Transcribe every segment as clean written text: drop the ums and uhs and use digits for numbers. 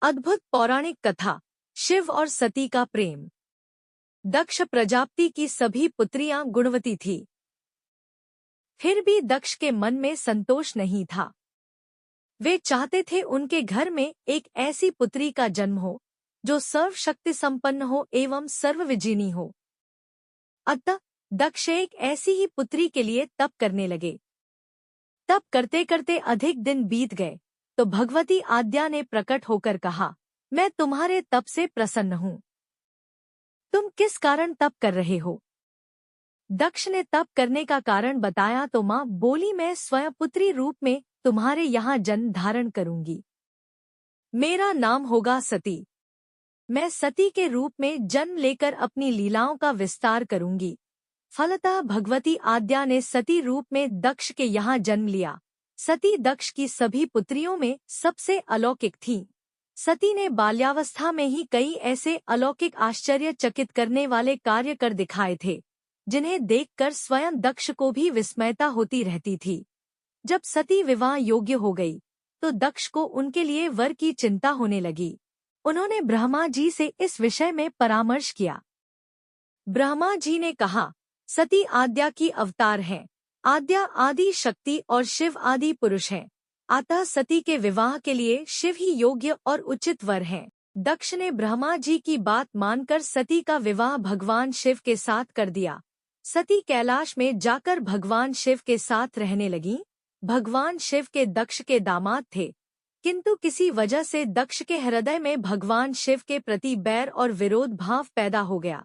अद्भुत पौराणिक कथा, शिव और सती का प्रेम। दक्ष प्रजापति की सभी पुत्रियां गुणवती थी। फिर भी दक्ष के मन में संतोष नहीं था। वे चाहते थे उनके घर में एक ऐसी पुत्री का जन्म हो जो सर्वशक्ति संपन्न हो एवं सर्वविजिनी हो। अतः दक्ष एक ऐसी ही पुत्री के लिए तप करने लगे। तप करते करते अधिक दिन बीत गए तो भगवती आद्या ने प्रकट होकर कहा, मैं तुम्हारे तप से प्रसन्न हूँ। तुम किस कारण तप कर रहे हो? दक्ष ने तप करने का कारण बताया तो माँ बोली, मैं स्वयं पुत्री रूप में तुम्हारे यहाँ जन्म धारण करूंगी। मेरा नाम होगा सती। मैं सती के रूप में जन्म लेकर अपनी लीलाओं का विस्तार करूंगी। फलतः भगवती आद्या ने सती रूप में दक्ष के यहाँ जन्म लिया। सती दक्ष की सभी पुत्रियों में सबसे अलौकिक थीं। सती ने बाल्यावस्था में ही कई ऐसे अलौकिक आश्चर्यचकित करने वाले कार्य कर दिखाए थे, जिन्हें देखकर स्वयं दक्ष को भी विस्मयता होती रहती थी। जब सती विवाह योग्य हो गई तो दक्ष को उनके लिए वर की चिंता होने लगी। उन्होंने ब्रह्मा जी से इस विषय में परामर्श किया। ब्रह्मा जी ने कहा, सती आद्या की अवतार हैं। आद्या आदि शक्ति और शिव आदि पुरुष हैं। अतः सती के विवाह के लिए शिव ही योग्य और उचित वर हैं। दक्ष ने ब्रह्मा जी की बात मानकर सती का विवाह भगवान शिव के साथ कर दिया। सती कैलाश में जाकर भगवान शिव के साथ रहने लगी। भगवान शिव के दक्ष के दामाद थे, किंतु किसी वजह से दक्ष के हृदय में भगवान शिव के प्रति बैर और विरोध भाव पैदा हो गया।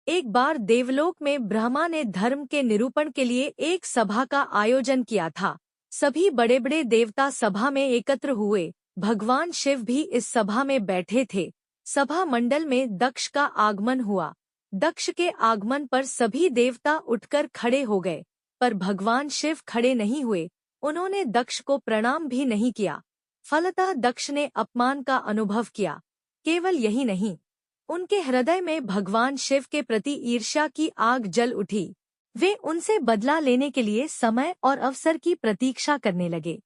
एक बार देवलोक में ब्रह्मा ने धर्म के निरूपण के लिए एक सभा का आयोजन किया था। सभी बड़े बड़े देवता सभा में एकत्र हुए। भगवान शिव भी इस सभा में बैठे थे। सभा मंडल में दक्ष का आगमन हुआ। दक्ष के आगमन पर सभी देवता उठकर खड़े हो गए, पर भगवान शिव खड़े नहीं हुए। उन्होंने दक्ष को प्रणाम भी नहीं किया। फलतः दक्ष ने अपमान का अनुभव किया। केवल यही नहीं, उनके हृदय में भगवान शिव के प्रति ईर्ष्या की आग जल उठी। वे उनसे बदला लेने के लिए समय और अवसर की प्रतीक्षा करने लगे।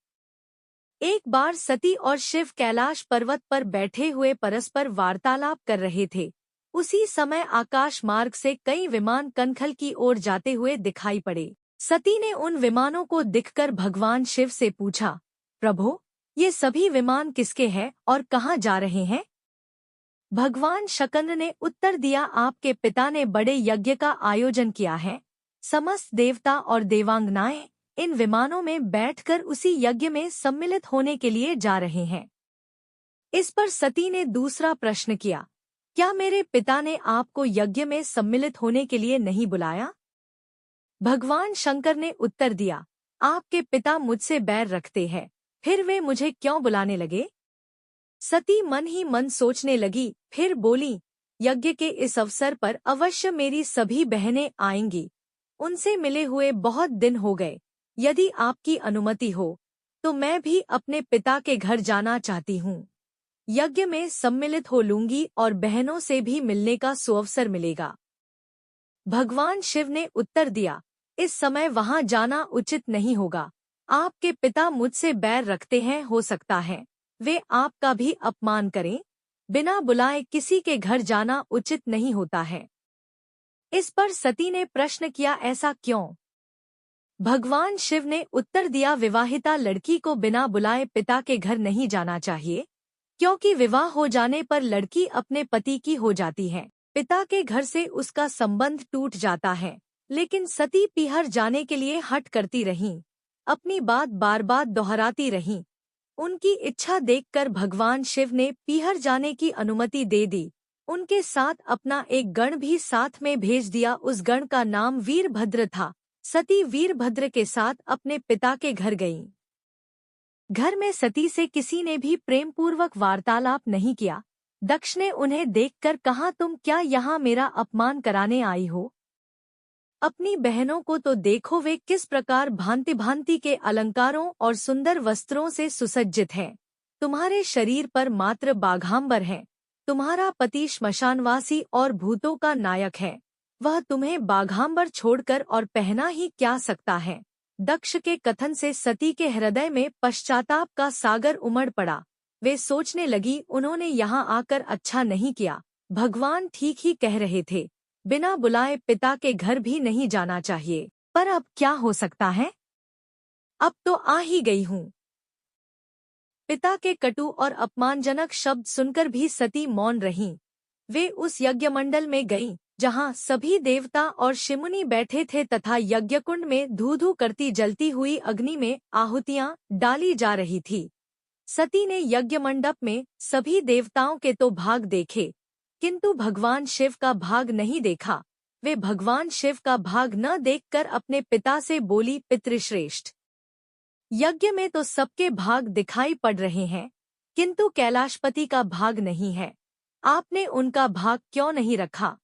एक बार सती और शिव कैलाश पर्वत पर बैठे हुए परस्पर वार्तालाप कर रहे थे। उसी समय आकाश मार्ग से कई विमान कनखल की ओर जाते हुए दिखाई पड़े। सती ने उन विमानों को दिखकर भगवान शिव से पूछा, प्रभो, ये सभी विमान किसके हैं और कहाँ जा रहे हैं? भगवान शकंद ने उत्तर दिया, आपके पिता ने बड़े यज्ञ का आयोजन किया है। समस्त देवता और देवांगनाएं इन विमानों में बैठकर उसी यज्ञ में सम्मिलित होने के लिए जा रहे हैं। इस पर सती ने दूसरा प्रश्न किया, क्या मेरे पिता ने आपको यज्ञ में सम्मिलित होने के लिए नहीं बुलाया? भगवान शंकर ने उत्तर दिया, आपके पिता मुझसे बैर रखते हैं, फिर वे मुझे क्यों बुलाने लगे? सती मन ही मन सोचने लगी, फिर बोली, यज्ञ के इस अवसर पर अवश्य मेरी सभी बहनें आएंगी। उनसे मिले हुए बहुत दिन हो गए। यदि आपकी अनुमति हो तो मैं भी अपने पिता के घर जाना चाहती हूँ। यज्ञ में सम्मिलित हो लूंगी और बहनों से भी मिलने का सुअवसर मिलेगा। भगवान शिव ने उत्तर दिया, इस समय वहां जाना उचित नहीं होगा। आपके पिता मुझसे बैर रखते हैं, हो सकता है वे आपका भी अपमान करें। बिना बुलाए किसी के घर जाना उचित नहीं होता है। इस पर सती ने प्रश्न किया, ऐसा क्यों? भगवान शिव ने उत्तर दिया, विवाहिता लड़की को बिना बुलाए पिता के घर नहीं जाना चाहिए, क्योंकि विवाह हो जाने पर लड़की अपने पति की हो जाती है। पिता के घर से उसका संबंध टूट जाता है। लेकिन सती पीहर जाने के लिए हठ करती रहीं, अपनी बात बार बार दोहराती रहीं। उनकी इच्छा देखकर भगवान शिव ने पीहर जाने की अनुमति दे दी। उनके साथ अपना एक गण भी साथ में भेज दिया। उस गण का नाम वीरभद्र था। सती वीरभद्र के साथ अपने पिता के घर गईं। घर में सती से किसी ने भी प्रेम पूर्वक वार्तालाप नहीं किया। दक्ष ने उन्हें देखकर कहा, तुम क्या यहाँ मेरा अपमान कराने आई हो? अपनी बहनों को तो देखो, वे किस प्रकार भांति भांति के अलंकारों और सुंदर वस्त्रों से सुसज्जित हैं। तुम्हारे शरीर पर मात्र बाघांबर है। तुम्हारा पति श्मशानवासी और भूतों का नायक है। वह तुम्हें बाघांबर छोड़कर और पहना ही क्या सकता है? दक्ष के कथन से सती के हृदय में पश्चाताप का सागर उमड़ पड़ा। वे सोचने लगी, उन्होंने यहाँ आकर अच्छा नहीं किया। भगवान ठीक ही कह रहे थे, बिना बुलाए पिता के घर भी नहीं जाना चाहिए। पर अब क्या हो सकता है? अब तो आ ही गई हूँ। पिता के कटु और अपमानजनक शब्द सुनकर भी सती मौन रहीं। वे उस यज्ञमंडल में गईं, जहाँ सभी देवता और शिमुनि बैठे थे तथा यज्ञकुंड में धू धू करती जलती हुई अग्नि में आहुतियां डाली जा रही थी। सती ने यज्ञमंडप में सभी देवताओं के तो भाग देखे, किंतु भगवान शिव का भाग नहीं देखा। वे भगवान शिव का भाग न देखकर अपने पिता से बोली, पितृश्रेष्ठ, यज्ञ में तो सबके भाग दिखाई पड़ रहे हैं, किंतु कैलाशपति का भाग नहीं है। आपने उनका भाग क्यों नहीं रखा?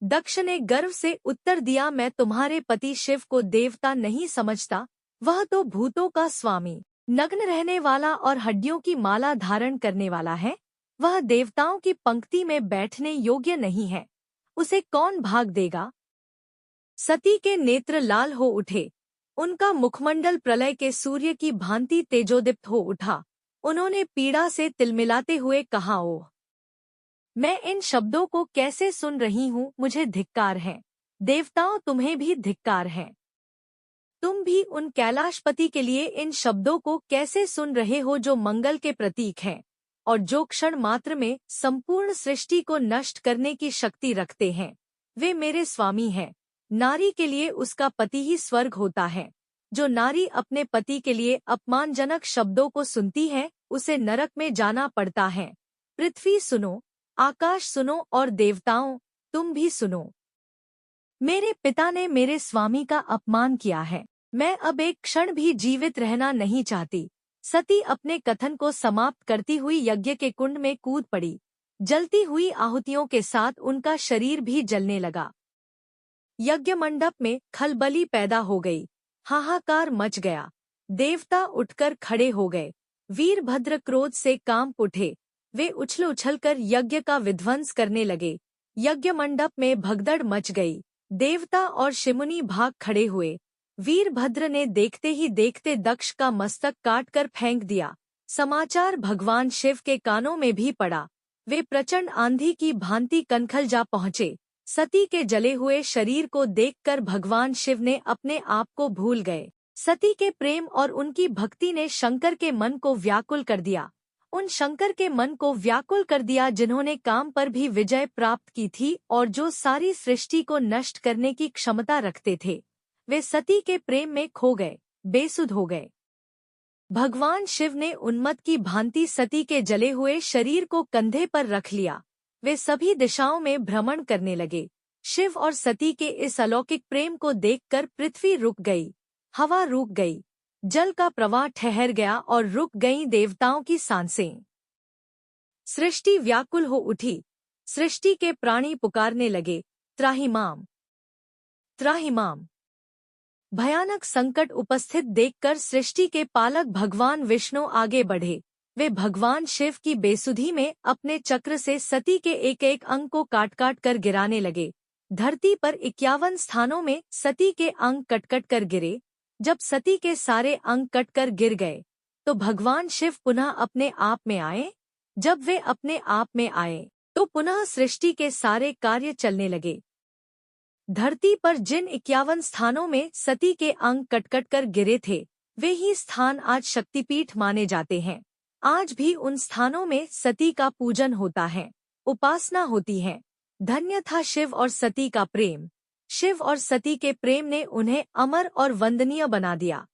दक्ष ने गर्व से उत्तर दिया, मैं तुम्हारे पति शिव को देवता नहीं समझता। वह तो भूतों का स्वामी, नग्न रहने वाला और हड्डियों की माला धारण करने वाला है। वह देवताओं की पंक्ति में बैठने योग्य नहीं है। उसे कौन भाग देगा? सती के नेत्र लाल हो उठे। उनका मुखमंडल प्रलय के सूर्य की भांति तेजोदीप्त हो उठा। उन्होंने पीड़ा से तिलमिलाते हुए कहा, ओह, मैं इन शब्दों को कैसे सुन रही हूँ, मुझे धिक्कार है। देवताओं, तुम्हें भी धिक्कार है। तुम भी उन कैलाशपति के लिए इन शब्दों को कैसे सुन रहे हो जो मंगल के प्रतीक हैं और जो क्षण मात्र में संपूर्ण सृष्टि को नष्ट करने की शक्ति रखते हैं। वे मेरे स्वामी हैं। नारी के लिए उसका पति ही स्वर्ग होता है। जो नारी अपने पति के लिए अपमानजनक शब्दों को सुनती है, उसे नरक में जाना पड़ता है। पृथ्वी सुनो, आकाश सुनो और देवताओं, तुम भी सुनो। मेरे पिता ने मेरे स्वामी का अपमान किया है। मैं अब एक क्षण भी जीवित रहना नहीं चाहती। सती अपने कथन को समाप्त करती हुई यज्ञ के कुंड में कूद पड़ी। जलती हुई आहुतियों के साथ उनका शरीर भी जलने लगा। यज्ञ मंडप में खलबली पैदा हो गई। हाहाकार मच गया। देवता उठकर खड़े हो गए। वीरभद्र क्रोध से कांप उठे। वे उछल उछलकर यज्ञ का विध्वंस करने लगे। यज्ञ मंडप में भगदड़ मच गई। देवता और शिमुनि भाग खड़े हुए। वीरभद्र ने देखते ही देखते दक्ष का मस्तक काटकर फेंक दिया। समाचार भगवान शिव के कानों में भी पड़ा। वे प्रचंड आंधी की भांति कनखल जा पहुँचे। सती के जले हुए शरीर को देखकर भगवान शिव ने अपने आप को भूल गए। सती के प्रेम और उनकी भक्ति ने शंकर के मन को व्याकुल कर दिया। उन शंकर के मन को व्याकुल कर दिया जिन्होंने काम पर भी विजय प्राप्त की थी और जो सारी सृष्टि को नष्ट करने की क्षमता रखते थे। वे सती के प्रेम में खो गए, बेसुध हो गए। भगवान शिव ने उन्मत्त की भांति सती के जले हुए शरीर को कंधे पर रख लिया। वे सभी दिशाओं में भ्रमण करने लगे। शिव और सती के इस अलौकिक प्रेम को देखकर पृथ्वी रुक गई, हवा रुक गई, जल का प्रवाह ठहर गया और रुक गईं देवताओं की सांसें। सृष्टि व्याकुल हो उठी। सृष्टि के प्राणी पुकारने लगे, त्राहिमाम, त्राहिमाम। भयानक संकट उपस्थित देखकर सृष्टि के पालक भगवान विष्णु आगे बढ़े। वे भगवान शिव की बेसुधी में अपने चक्र से सती के एक एक अंग को काट काट कर गिराने लगे। धरती पर 51 स्थानों में सती के अंग कट कट कर गिरे। जब सती के सारे अंग कटकर गिर गए तो भगवान शिव पुनः अपने आप में आए। जब वे अपने आप में आए तो पुनः सृष्टि के सारे कार्य चलने लगे। धरती पर जिन 51 स्थानों में सती के अंग कट कर गिरे थे, वे ही स्थान आज शक्तिपीठ माने जाते हैं। आज भी उन स्थानों में सती का पूजन होता है, उपासना होती है। धन्य था शिव और सती का प्रेम। शिव और सती के प्रेम ने उन्हें अमर और वंदनीय बना दिया।